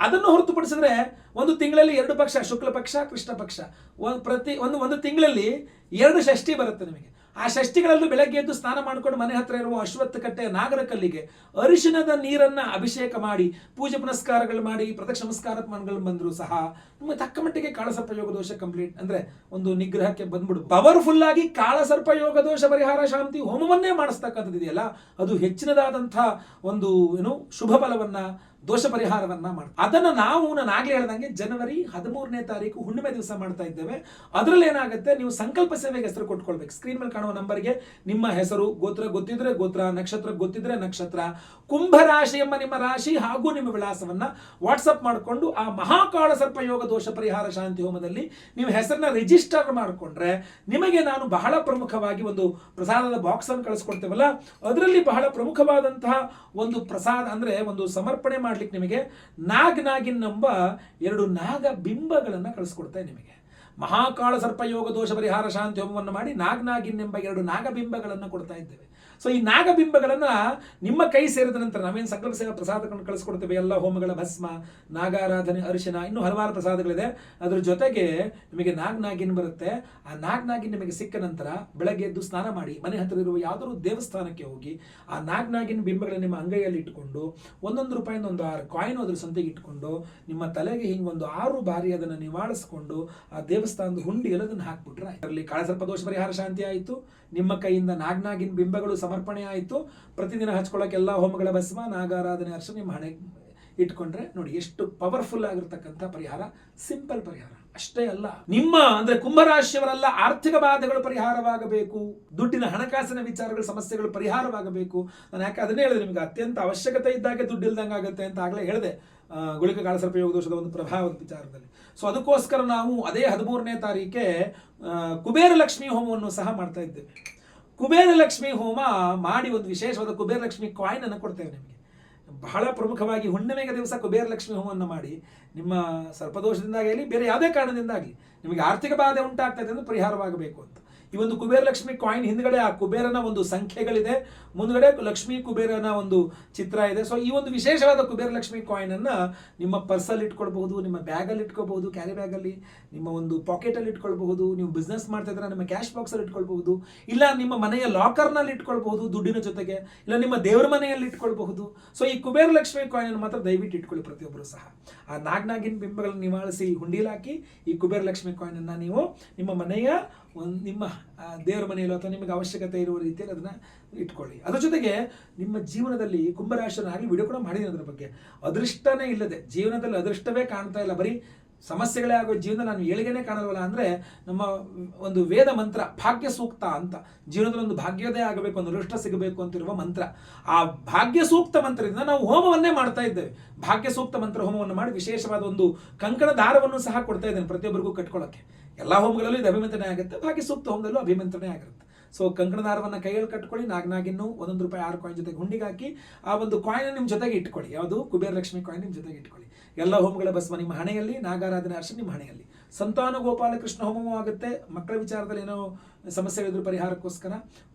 ಅದನ್ನು ಹೊರತುಪಡಿಸಿದ್ರೆ ಒಂದು ತಿಂಗಳಲ್ಲಿ 2 ಪಕ್ಷ, ಶುಕ್ಲ ಪಕ್ಷ ಕೃಷ್ಣ ಪಕ್ಷ, ಒಂದು ತಿಂಗಳಲ್ಲಿ 2 ಷಷ್ಠಿ ಬರುತ್ತೆ ನಿಮಗೆ. ಆ ಷಷ್ಠಿಗಳಲ್ಲೂ ಬೆಳಗ್ಗೆ ಎದ್ದು ಸ್ನಾನ ಮಾಡಿಕೊಂಡು ಮನೆ ಹತ್ರ ಇರುವ ಅಶ್ವತ್ಥ ಕಟ್ಟೆಯ ನಾಗರ ಕಲ್ಲಿಗೆ ಅರಿಶಿಣದ ನೀರನ್ನ ಅಭಿಷೇಕ ಮಾಡಿ ಪೂಜೆ ಪುನಸ್ಕಾರಗಳು ಮಾಡಿ ಪ್ರದಕ್ಷಿಣ ನಮಸ್ಕಾರಗಳು ಬಂದರೂ ಸಹ ನಿಮಗೆ ತಕ್ಕ ಮಟ್ಟಿಗೆ ಕಾಳಸರ್ಪ ಯೋಗ ದೋಷ ಕಂಪ್ಲೀಟ್ ಅಂದ್ರೆ ಒಂದು ನಿಗ್ರಹಕ್ಕೆ ಬಂದ್ಬಿಡು. ಪವರ್ಫುಲ್ ಆಗಿ ಕಾಳಸರ್ಪ ಯೋಗ ದೋಷ ಪರಿಹಾರ ಶಾಂತಿ ಹೋಮವನ್ನೇ ಮಾಡಿಸ್ತಕ್ಕಂಥದ್ದು ಇದೆಯಲ್ಲ, ಅದು ಹೆಚ್ಚಿನದಾದಂತಹ ಒಂದು ಶುಭ ಫಲವನ್ನ ದೋಷ ಪರಿಹಾರವನ್ನ ಮಾಡಿ. ಅದನ್ನು ನಾನು ಆಗ್ಲೇ ಹೇಳ್ದಂಗೆ ಜನವರಿ 13ನೇ ತಾರೀಕು ಹುಣ್ಣಿಮೆ ದಿವಸ ಮಾಡ್ತಾ ಇದ್ದೇವೆ. ಅದರಲ್ಲಿ ಏನಾಗುತ್ತೆ, ನೀವು ಸಂಕಲ್ಪ ಸೇವೆಗೆ ಹೆಸರು ಕೊಟ್ಕೊಳ್ಬೇಕು. ಸ್ಕ್ರೀನ್ ಮೇಲೆ ಕಾಣುವ ನಂಬರ್ಗೆ ನಿಮ್ಮ ಹೆಸರು, ಗೋತ್ರ ಗೊತ್ತಿದ್ರೆ ಗೋತ್ರ, ನಕ್ಷತ್ರ ಗೊತ್ತಿದ್ರೆ ನಕ್ಷತ್ರ, ಕುಂಭರಾಶಿ ಎಂಬ ನಿಮ್ಮ ರಾಶಿ ಹಾಗೂ ನಿಮ್ಮ ವಿಳಾಸವನ್ನ ವಾಟ್ಸಪ್ ಮಾಡಿಕೊಂಡು ಆ ಮಹಾಕಾಳ ಸರ್ಪ ಯೋಗ ದೋಷ ಪರಿಹಾರ ಶಾಂತಿ ಹೋಮದಲ್ಲಿ ನೀವು ಹೆಸರನ್ನ ರಿಜಿಸ್ಟರ್ ಮಾಡಿಕೊಂಡ್ರೆ ನಿಮಗೆ ನಾನು ಬಹಳ ಪ್ರಮುಖವಾಗಿ ಒಂದು ಪ್ರಸಾದದ ಬಾಕ್ಸ್ ಅನ್ನು ಕಳಿಸ್ಕೊಡ್ತೇವಲ್ಲ, ಅದರಲ್ಲಿ ಬಹಳ ಪ್ರಮುಖವಾದಂತಹ ಒಂದು ಪ್ರಸಾದ ಅಂದ್ರೆ ಒಂದು ಸಮರ್ಪಣೆ ಮಾಡ್ಲಿಕ್ಕೆ ನಿಮಗೆ ನಾಗಿನ್ ಎಂಬ 2 ನಾಗ ಬಿಂಬಗಳನ್ನ ಕಳಿಸ್ಕೊಡ್ತಾ ನಿಮಗೆ. ಮಹಾಕಾಳ ಸರ್ಪ ಯೋಗ ದೋಷ ಪರಿಹಾರ ಶಾಂತಿ ಹೋಮವನ್ನು ಮಾಡಿ ನಾಗಿನ್ ಎಂಬ 2 ನಾಗಬಿಂಬಗಳನ್ನು ಕೊಡ್ತಾ ಇದ್ದೇವೆ. ಸೊ ಈ ನಾಗಬಿಂಬಗಳನ್ನ ನಿಮ್ಮ ಕೈ ಸೇರಿದ ನಂತರ ನಾವೇನು ಸಂಕಲ್ಪ ಸೇವಾ ಪ್ರಸಾದಗಳನ್ನು ಕಳಿಸ್ಕೊಡ್ತೇವೆ, ಎಲ್ಲ ಹೋಮಗಳ ಭಸ್ಮ, ನಾಗಾರಾಧನೆ, ಅರಿಶಿನ, ಇನ್ನೂ ಹಲವಾರು ಪ್ರಸಾದಗಳಿದೆ. ಅದ್ರ ಜೊತೆಗೆ ನಿಮಗೆ ನಾಗಿನ್ ಬರುತ್ತೆ. ಆ ನಾಗಿನ್ ನಿಮಗೆ ಸಿಕ್ಕ ನಂತರ ಬೆಳಗ್ಗೆ ಎದ್ದು ಸ್ನಾನ ಮಾಡಿ ಮನೆ ಹತ್ತಿರ ಇರುವ ಯಾವುದಾದ್ರು ದೇವಸ್ಥಾನಕ್ಕೆ ಹೋಗಿ ಆ ನಾಗಿನ್ ಬಿಂಬಗಳನ್ನ ನಿಮ್ಮ ಅಂಗೈಯಲ್ಲಿ ಇಟ್ಟುಕೊಂಡು ₹1 ಒಂದು 6 ಕಾಯಿನ್ ಅದ್ರ ಸಂತೆಗೆ ಇಟ್ಕೊಂಡು ನಿಮ್ಮ ತಲೆಗೆ ಹಿಂಗೊಂದು 6 ಬಾರಿ ಅದನ್ನು ನಿವಾಳಿಸ್ಕೊಂಡು ಆ ದೇವಸ್ಥಾನದ ಹುಂಡಿ ಎಲ್ಲದನ್ನು ಹಾಕ್ಬಿಟ್ರೆ ಅದರಲ್ಲಿ ಕಾಳಸರ್ಪ ದೋಷ ಪರಿಹಾರ ಶಾಂತಿ ಆಯಿತು, ನಿಮ್ಮ ಕೈಯಿಂದ ನಾಗಿನ್ ಬಿಂಬಗಳು ಸಮರ್ಪಣೆ ಆಯಿತು. ಪ್ರತಿದಿನ ಹಚ್ಕೊಳ್ಳೋಕೆ ಎಲ್ಲ ಹೋಮಗಳ ಭಸ್ಮ, ನಾಗಾರಾಧನೆ, ಅರ್ಶನ ನಿಮ್ಮ ಹಣೆ ಇಟ್ಕೊಂಡ್ರೆ ನೋಡಿ ಎಷ್ಟು ಪವರ್ಫುಲ್ ಆಗಿರ್ತಕ್ಕಂಥ ಪರಿಹಾರ. ಸಿಂಪಲ್ ಪರಿಹಾರ ಅಷ್ಟೇ ಅಲ್ಲ, ನಿಮ್ಮ ಅಂದ್ರೆ ಕುಂಭರಾಶಿಯವರೆಲ್ಲ ಆರ್ಥಿಕ ಬಾಧೆಗಳು ಪರಿಹಾರವಾಗಬೇಕು, ದುಡ್ಡಿನ ಹಣಕಾಸಿನ ವಿಚಾರಗಳ ಸಮಸ್ಯೆಗಳು ಪರಿಹಾರವಾಗಬೇಕು. ನಾನು ಯಾಕೆ ಅದನ್ನೇ ಹೇಳಿದೆ, ನಿಮಗೆ ಅತ್ಯಂತ ಅವಶ್ಯಕತೆ ಇದ್ದಾಗೆ ದುಡ್ಡು ಇಲ್ದಂಗೆ ಆಗುತ್ತೆ ಅಂತ ಆಗಲೇ ಹೇಳಿದೆ ಗುಳಿಕ ಕಾಳಸರ್ಪ ಯೋಗ ದೋಷದ ಒಂದು ಪ್ರಭಾವದ ವಿಚಾರದಲ್ಲಿ. ಸೊ ಅದಕ್ಕೋಸ್ಕರ ನಾವು ಅದೇ 13ನೇ ತಾರೀಕೆ ಕುಬೇರ ಲಕ್ಷ್ಮಿ ಹೋಮವನ್ನು ಸಹ ಮಾಡ್ತಾ ಇದ್ದೇವೆ. ಕುಬೇರ ಲಕ್ಷ್ಮಿ ಹೋಮ ಮಾಡಿ ಒಂದು ವಿಶೇಷವಾದ ಕುಬೇರ ಲಕ್ಷ್ಮಿ ಕಾಯಿನ್ ಅನ್ನು ಕೊಡ್ತೇವೆ ನಿಮಗೆ. ಬಹಳ ಪ್ರಮುಖವಾಗಿ ಹುಣ್ಣಿಮೆಗೆ ದಿವಸ ಕುಬೇರ ಲಕ್ಷ್ಮಿ ಹೋಮವನ್ನು ಮಾಡಿ ನಿಮ್ಮ ಸರ್ಪದೋಷದಿಂದಾಗಲಿ ಬೇರೆ ಯಾವುದೇ ಕಾರಣದಿಂದಾಗಲಿ ನಿಮಗೆ ಆರ್ಥಿಕ ಬಾಧೆ ಉಂಟಾಗ್ತಾ ಇದೆ ಅಂದ್ರೆ ಪರಿಹಾರವಾಗಬೇಕು ಅಂತ ಈ ಒಂದು ಕುಬೇರ ಲಕ್ಷ್ಮಿ ಕಾಯಿನ್ ಹಿಂದ್ಗಡೆ ಆ ಕುಬೇರನ ಒಂದು ಸಂಖ್ಯೆಗಳಿದೆ, ಮುಂದ್ಗಡೆ ಲಕ್ಷ್ಮೀ ಕುಬೇರನ ಒಂದು ಚಿತ್ರ ಇದೆ. ಸೊ ಈ ಒಂದು ವಿಶೇಷವಾದ ಕುಬೇರ ಲಕ್ಷ್ಮಿ ಕಾಯಿನ್ ಅನ್ನ ನಿಮ್ಮ ಪರ್ಸಲ್ಲಿ ಇಟ್ಕೊಳ್ಬಹುದು, ನಿಮ್ಮ ಬ್ಯಾಗಲ್ಲಿ ಇಟ್ಕೋಬಹುದು, ಕ್ಯಾರಿ ಬ್ಯಾಗಲ್ಲಿ, ನಿಮ್ಮ ಒಂದು ಪಾಕೆಟಲ್ಲಿ ಇಟ್ಕೊಳ್ಬಹುದು. ನೀವು ಬಿಸ್ನೆಸ್ ಮಾಡ್ತಾ ಇದ್ರೆ ನಿಮ್ಮ ಕ್ಯಾಶ್ ಬಾಕ್ಸಲ್ಲಿ ಇಟ್ಕೊಳ್ಬಹುದು, ಇಲ್ಲ ನಿಮ್ಮ ಮನೆಯ ಲಾಕರ್ನಲ್ಲಿ ಇಟ್ಕೊಳ್ಬಹುದು ದುಡ್ಡಿನ ಜೊತೆಗೆ, ಇಲ್ಲ ನಿಮ್ಮ ದೇವರ ಮನೆಯಲ್ಲಿ ಇಟ್ಕೊಳ್ಬಹುದು. ಸೊ ಈ ಕುಬೇರ ಲಕ್ಷ್ಮಿ ಕಾಯಿನ್ ಮಾತ್ರ ದಯವಿಟ್ಟು ಇಟ್ಕೊಳ್ಳಿ ಪ್ರತಿಯೊಬ್ಬರು ಸಹ. ಆ ನಾಗಿನ್ ಬಿಂಬಗಳನ್ನು ನಿವಾಳಿಸಿ ಹುಂಡಿಲಾಕಿ ಈ ಕುಬೇರ ಲಕ್ಷ್ಮಿ ಕಾಯಿನ್ ಅನ್ನ ನೀವು ನಿಮ್ಮ ಮನೆಯ ನಿಮ್ಮ ದೇವರ ಮನೆಯಲ್ಲೋ ಅಥವಾ ನಿಮಗೆ ಅವಶ್ಯಕತೆ ಇರುವ ರೀತಿಯಲ್ಲಿ ಅದನ್ನ ಇಟ್ಕೊಳ್ಳಿ. ಅದ್ರ ಜೊತೆಗೆ ನಿಮ್ಮ ಜೀವನದಲ್ಲಿ ಕುಂಭರಾಶಿಯನ್ನಾಗಲಿ ವಿಡಿಯೋ ಕೂಡ ಮಾಡಿದ್ದೀನಿ ಅದರ ಬಗ್ಗೆ. ಅದೃಷ್ಟನೇ ಇಲ್ಲದೆ ಜೀವನದಲ್ಲಿ ಅದೃಷ್ಟವೇ ಕಾಣ್ತಾ ಇಲ್ಲ, ಬರೀ ಸಮಸ್ಯೆಗಳೇ ಆಗೋ ಜೀವನ ನಾನು ಏಳಿಗೆನೇ ಕಾಣಲ್ವಲ್ಲ ಅಂದ್ರೆ ನಮ್ಮ ಒಂದು ವೇದ ಮಂತ್ರ ಭಾಗ್ಯ ಸೂಕ್ತ ಅಂತ, ಜೀವನದಲ್ಲಿ ಒಂದು ಭಾಗ್ಯೋದಯ ಆಗಬೇಕು, ಒಂದು ಅದೃಷ್ಟ ಸಿಗಬೇಕು ಅಂತಿರುವ ಮಂತ್ರ. ಆ ಭಾಗ್ಯ ಸೂಕ್ತ ಮಂತ್ರದಿಂದ ನಾವು ಹೋಮವನ್ನೇ ಮಾಡ್ತಾ ಇದ್ದೇವೆ. ಭಾಗ್ಯ ಸೂಕ್ತ ಮಂತ್ರ ಹೋಮವನ್ನು ಮಾಡಿ ವಿಶೇಷವಾದ ಒಂದು ಕಂಕಣ ದಾರವನ್ನು ಸಹ ಕೊಡ್ತಾ ಇದ್ದೇನೆ ಪ್ರತಿಯೊಬ್ಬರಿಗೂ ಕಟ್ಕೊಳ್ಳೋಕೆ. ಎಲ್ಲ ಹೋಮಗಳಲ್ಲೂ ಇದು ಅಭಿಮಂತ್ರಣೆ ಆಗುತ್ತೆ, ಭಾಗ್ಯ ಸೂಕ್ತ ಹೋಮದಲ್ಲೂ ಅಭಿಮಂತ್ರಣೆ ಆಗಿರುತ್ತೆ. ಸೊ ಕಂಕಣ ದಾರವನ್ನು ಕೈಯಲ್ಲಿ ಕಟ್ಕೊಳ್ಳಿ, ನಾಗಿನ್ನು ₹1 6 ಕಾಯಿನ್ ಜೊತೆಗೆ ಹುಂಡಿಗೆ ಹಾಕಿ ಆ ಒಂದು ಕಾಯಿನ್ ನಿಮ್ಮ ಜೊತೆಗೆ ಇಟ್ಕೊಳ್ಳಿ. ಯಾವುದು ಕುಬೇರ ಲಕ್ಷ್ಮಿ ಕಾಯಿನ್ ನಿಮ್ಮ ಜೊತೆಗೆ ಇಟ್ಕೊಳ್ಳಿ. ಎಲ್ಲ ಹೋಮಗಳ ಭಸ್ಮ ನಿಮ್ಮ ಹಣೆಯಲ್ಲಿ, ನಾಗಾರಾಧನೆ ಅರ್ಶನ ನಿಮ್ಮ ಹಣೆಯಲ್ಲಿ. ಸಂತಾನ ಗೋಪಾಲಕೃಷ್ಣ ಹೋಮವೂ ಆಗುತ್ತೆ. ಮಕ್ಕಳ ವಿಚಾರದಲ್ಲಿ ಏನೋ ಸಮಸ್ಯೆಗಳಿದ್ರು ಪರಿಹಾರಕ್ಕೋಸ್ಕರ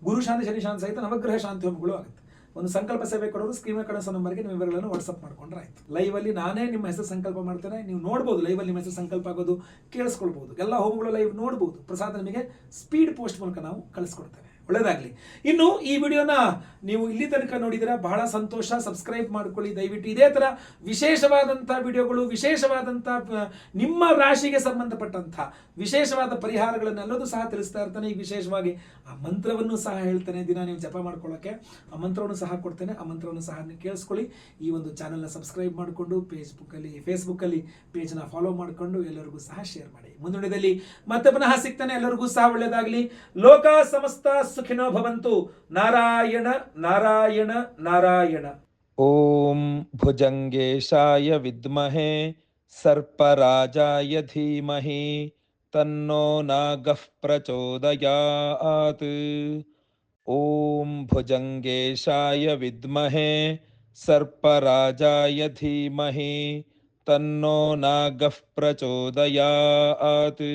ಗುರು ಶಾಂತಿ ಶನಿ ಶಾಂತಿ ಸಹಿತ ನವಗ್ರಹ ಶಾಂತಿ ಹೋಮಗಳು ಆಗುತ್ತೆ. ಒಂದು ಸಂಕಲ್ಪ ಸೇವೆ ಕೊಡೋರು ಸ್ಕ್ರೀನ್ ಮೇಲೆ ಕಳಿಸೋ ನಂಬರ್ಗೆ ನಿಮ್ಮ ವಿವರಗಳನ್ನು ವಾಟ್ಸಪ್ ಮಾಡ್ಕೊಂಡ್ರೆ ಆಯ್ತು. ಲೈವ್ ಅಲ್ಲಿ ನಾನೇ ನಿಮ್ಮ ಹೆಸರು ಸಂಕಲ್ಪ ಮಾಡ್ತೇನೆ, ನೀವು ನೋಡ್ಬೋದು. ಲೈವ್ ಅಲ್ಲಿ ನಿಮ್ಮ ಹೆಸರು ಸಂಕಲ್ಪ ಆಗೋದು ಕೇಳಿಸ್ಕೊಳ್ಬಹುದು. ಎಲ್ಲ ಹೋಮಗಳು ಲೈವ್ ನೋಡ್ಬೋದು. ಪ್ರಸಾದ ನಿಮಗೆ ಸ್ಪೀಡ್ ಪೋಸ್ಟ್ ಮೂಲಕ ನಾವು ಕಳಿಸ್ಕೊಡ್ತೇವೆ. ಒಳ್ಳೆಯದಾಗಲಿ. ಇನ್ನು ಈ ವಿಡಿಯೋನ ನೀವು ಇಲ್ಲಿ ತನಕ ನೋಡಿದಿರಾ, ಬಹಳ ಸಂತೋಷ. ಸಬ್ಸ್ಕ್ರೈಬ್ ಮಾಡ್ಕೊಳ್ಳಿ ದಯವಿಟ್ಟು. ಇದೇ ಥರ ವಿಶೇಷವಾದಂಥ ವಿಡಿಯೋಗಳು, ವಿಶೇಷವಾದಂಥ ನಿಮ್ಮ ರಾಶಿಗೆ ಸಂಬಂಧಪಟ್ಟಂಥ ವಿಶೇಷವಾದ ಪರಿಹಾರಗಳನ್ನೆಲ್ಲದೂ ಸಹ ತಿಳಿಸ್ತಾ ಇರ್ತಾನೆ. ಈಗ ವಿಶೇಷವಾಗಿ ಆ ಮಂತ್ರವನ್ನು ಸಹ ಹೇಳ್ತೇನೆ. ದಿನ ನೀವು ಜಪ ಮಾಡ್ಕೊಳ್ಳೋಕ್ಕೆ ಆ ಮಂತ್ರವನ್ನು ಸಹ ಕೊಡ್ತೇನೆ. ಆ ಮಂತ್ರವನ್ನು ಸಹ ನೀವು ಕೇಳಿಸ್ಕೊಳ್ಳಿ. ಈ ಒಂದು ಚಾನಲ್ನ ಸಬ್ಸ್ಕ್ರೈಬ್ ಮಾಡಿಕೊಂಡು ಫೇಸ್ಬುಕ್ಕಲ್ಲಿ ಪೇಜ್ನ ಫಾಲೋ ಮಾಡಿಕೊಂಡು ಎಲ್ಲರಿಗೂ ಸಹ ಶೇರ್ ಮಾಡಿ. ಮುಂದಿನದಲ್ಲಿ ಮತ್ತೆ ಪುನಃ ಸಿಗ್ತಾನೆ. ಎಲ್ಲರಿಗೂ ಸಹ ಒಳ್ಳೆಯದಾಗಲಿ. ಲೋಕ ಸಮಸ್ತ ಸುಖಿನೋ ಭವಂತು. ನಾರಾಯಣ ನಾರಾಯಣ ನಾರಾಯಣ. ಓಂ ಭುಜಂಗೇಶಾಯ ವಿದ್ಮಹೆ ಸರ್ಪರಾಜಾಯ ಧೀಮಹಿ ತನ್ನೋ ನಾಗಃ ಪ್ರಚೋದಯಾತ್. ಓಂ ಭುಜಂಗೇಶಾಯ ವಿದ್ಮಹೆ ಸರ್ಪರಾಜಾಯ ಧೀಮಹಿ ತನ್ನೋ ನಾಗಃ ಪ್ರಚೋದಯಾತ್.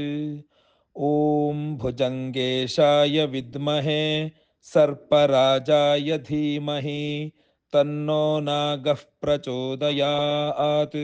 ಓಂ ಭುಜಂಗೇಶಾಯ ವಿದ್ಮಹೆ ಸರ್ಪರಾಜಾಯ ಧೀಮಹಿ ತನ್ನೋ ನಾಗಃ ಪ್ರಚೋದಯಾತ್.